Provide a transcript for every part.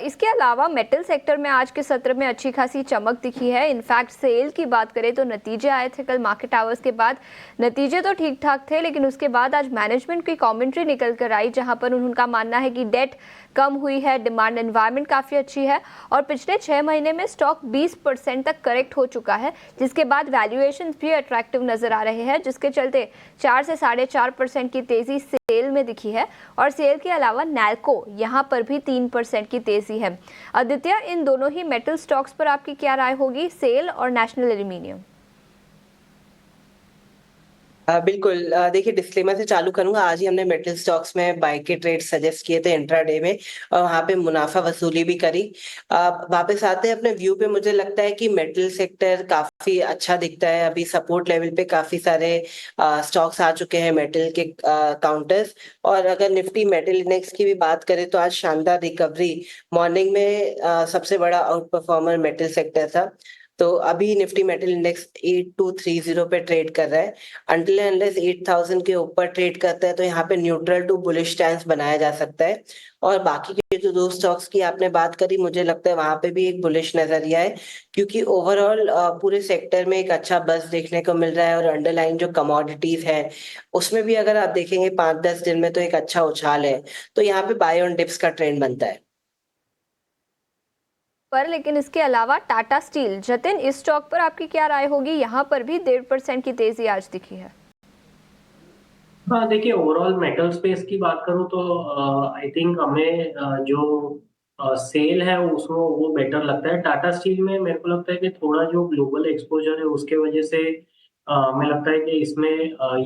इसके अलावा metal sector में आज के सत्र में अच्छी खासी चमक दिखी है। इनफैक्ट सेल की बात करें तो नतीजे आए थे कल मार्केट आवर्स के बाद। नतीजे तो ठीक ठाक थे, लेकिन उसके बाद आज मैनेजमेंट की कमेंट्री निकल कर आई, जहां पर उनका मानना है कि डेट कम हुई है, डिमांड एनवायरनमेंट काफ़ी अच्छी है और पिछले 6 महीने में स्टॉक 20% तक करेक्ट हो चुका है, जिसके बाद वैल्यूएशन भी अट्रैक्टिव नजर आ रहे हैं, जिसके चलते 4 से 4.5% की तेजी सेल में दिखी है। और सेल के अलावा नैल्को यहां पर भी 3% की तेजी है। आदित्य, इन दोनों ही मेटल स्टॉक्स पर आपकी क्या राय होगी, सेल और नेशनल एल्यूमिनियम? बिल्कुल। देखिए, डिस्क्लेमर से चालू करूंगा। आज ही हमने मेटल स्टॉक्स में बाय के ट्रेड सजेस्ट किए थे इंट्राडे में, और वहां पे मुनाफा वसूली भी करी। वापस आते हैं अपने व्यू पे। मुझे लगता है कि मेटल सेक्टर काफी अच्छा दिखता है। अभी सपोर्ट लेवल पे काफी सारे स्टॉक्स आ चुके हैं मेटल के काउंटर्स। और अगर निफ्टी मेटल इंडेक्स की भी बात करें तो आज शानदार रिकवरी। मॉर्निंग में सबसे बड़ा आउट परफॉर्मर मेटल सेक्टर था। तो अभी निफ्टी मेटल इंडेक्स 8230 पे ट्रेड कर रहा है। अनटिल अनलेस 8000 के ऊपर ट्रेड करता है तो यहाँ पे न्यूट्रल टू बुलिश स्टैंस बनाया जा सकता है। और बाकी के जो दो स्टॉक्स की आपने बात करी, मुझे लगता है वहां पे भी एक बुलिश नजरिया है, क्योंकि ओवरऑल पूरे सेक्टर में एक अच्छा बज़ देखने को मिल रहा है। और अंडरलाइन जो कमोडिटीज है उसमें भी अगर आप देखेंगे 5-10 दिन में तो एक अच्छा उछाल है। तो यहाँ पे बाय ऑन डिप्स का ट्रेंड बनता है। लेकिन इसके अलावा टाटा स्टील, जतिन, इस स्टॉक पर आपकी क्या राय होगी? यहाँ पर भी 1.5% की तेजी आज दिखी है। हाँ, देखिए, ओवरऑल मेटल स्पेस की बात करूँ तो आई थिंक हमें जो सेल है उसमें वो बेटर लगता है। टाटा स्टील में मेरे को लगता है कि थोड़ा जो ग्लोबल एक्सपोजर है उसके वजह से हमें लगता है कि इसमें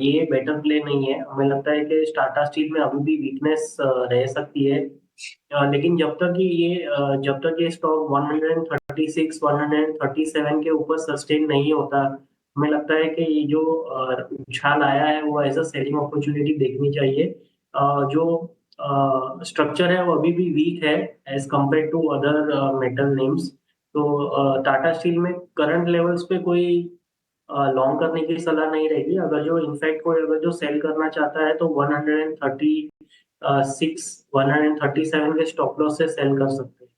ये बेटर प्ले नहीं है। हमें लगता है कि टाटा स्टील में अभी भी वीकनेस रह सकती है। लेकिन जब तक ये स्टॉक 136 137 के ऊपर सस्टेन नहीं होता, हमें लगता है कि ये जो उछाल आया है वो एज अ सेलिंग अपॉर्चुनिटी देखनी चाहिए। जो स्ट्रक्चर है वो अभी भी वीक है as compare to other metal names. तो टाटा स्टील में करंट लेवल्स पे कोई लॉन्ग करने की सलाह नहीं रहेगी। अगर जो सेल करना चाहता है तो 136 137 के स्टॉप लॉस से सेल कर सकते हैं।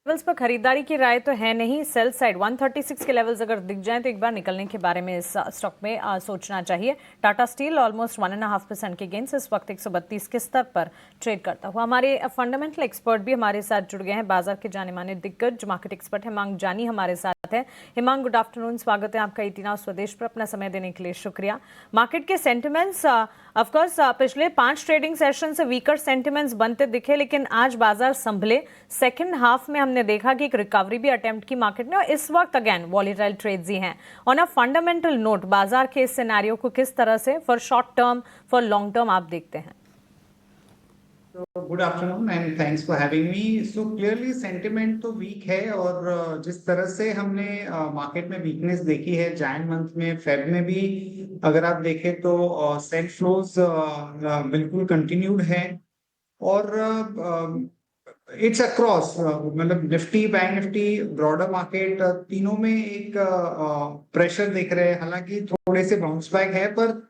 लेवल्स पर खरीदारी की राय तो है नहीं। सेल साइड 136 के लेवल्स अगर दिख जाएं तो एक बार निकलने के बारे में इस स्टॉक में सोचना चाहिए। टाटा स्टील ऑलमोस्ट 1.5% के गेंस इस वक्त 132 के स्तर पर ट्रेड करता हुआ। हमारे फंडामेंटल एक्सपर्ट भी हमारे साथ जुड़ गए हैं। बाजार के जाने माने दिग्गज मार्केट एक्सपर्ट हिमांग जानी हमारे साथ है। हिमांग, गुड आफ्टरनून, स्वागत है आपका 18 आवर स्वदेश पर। अपना समय देने के लिए शुक्रिया। मार्केट के सेंटिमेंट्स ऑफकोर्स पिछले 5 ट्रेडिंग सेशन से वीकर सेंटिमेंट्स बनते दिखे, लेकिन आज बाजार संभले। सेकेंड हाफ में हमने देखा कि एक रिकवरी भी अटेम्प्ट की मार्केट ने, और इस वक्त अगेन वॉलेटाइल ट्रेड्स ही हैं। ऑन अ फंडामेंटल नोट, बाजार के इस सिनेरियो को किस तरह से for short term for long term आप देखते हैं? Good afternoon and thanks for having me. So clearly sentiment तो वीक है, और जिस तरह से हमने मार्केट में वीकनेस देखी है जैन मंथ में, फेब में भी अगर आप देखें तो सेल फ्लोज बिल्कुल कंटिन्यूड है। और इट्स अक्रॉस, मतलब Nifty, bank Nifty, broader market, तीनों में एक प्रेशर देख रहे हैं। हालांकि थोड़े से बाउंस बैक है, पर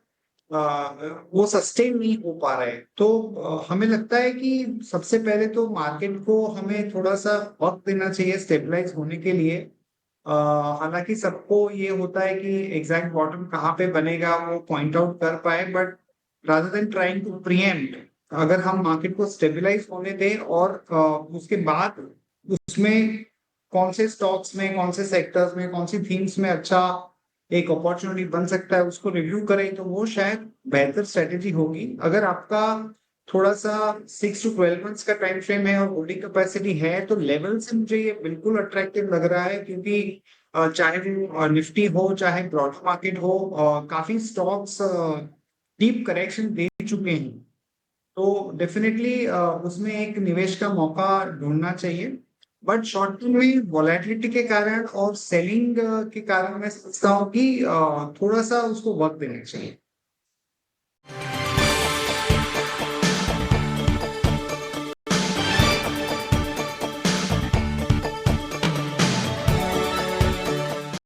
वो सस्टेन नहीं हो पा रहे। तो हमें लगता है कि सबसे पहले तो मार्केट को हमें थोड़ा सा वक्त देना चाहिए स्टेबलाइज होने के लिए। हालांकि सबको ये होता है कि एग्जैक्ट बॉटम कहाँ पे बनेगा वो पॉइंट आउट कर पाए, but rather than trying to preempt, अगर हम मार्केट को स्टेबलाइज होने दें और उसके बाद उसमें कौन से स्टॉक्स में, कौन से सेक्टर्स में, कौन सी थीम्स में अच्छा एक अपॉर्चुनिटी बन सकता है उसको रिव्यू करें, तो वो शायद बेहतर स्ट्रेटेजी होगी। अगर आपका थोड़ा सा 6 to 12 मंथ्स का टाइम फ्रेम है और होल्डिंग कैपेसिटी है, तो लेवल से मुझे ये बिल्कुल अट्रैक्टिव लग रहा है, क्योंकि चाहे वो निफ्टी हो चाहे ब्रॉडर मार्केट हो, काफी स्टॉक्स डीप करेक्शन दे चुके हैं। तो डेफिनेटली उसमें एक निवेश का मौका ढूंढना चाहिए। बट शॉर्ट टर्म में वॉलेटिलिटी के कारण और सेलिंग के कारण मैं समझता हूँ कि थोड़ा सा उसको वक्त देना चाहिए।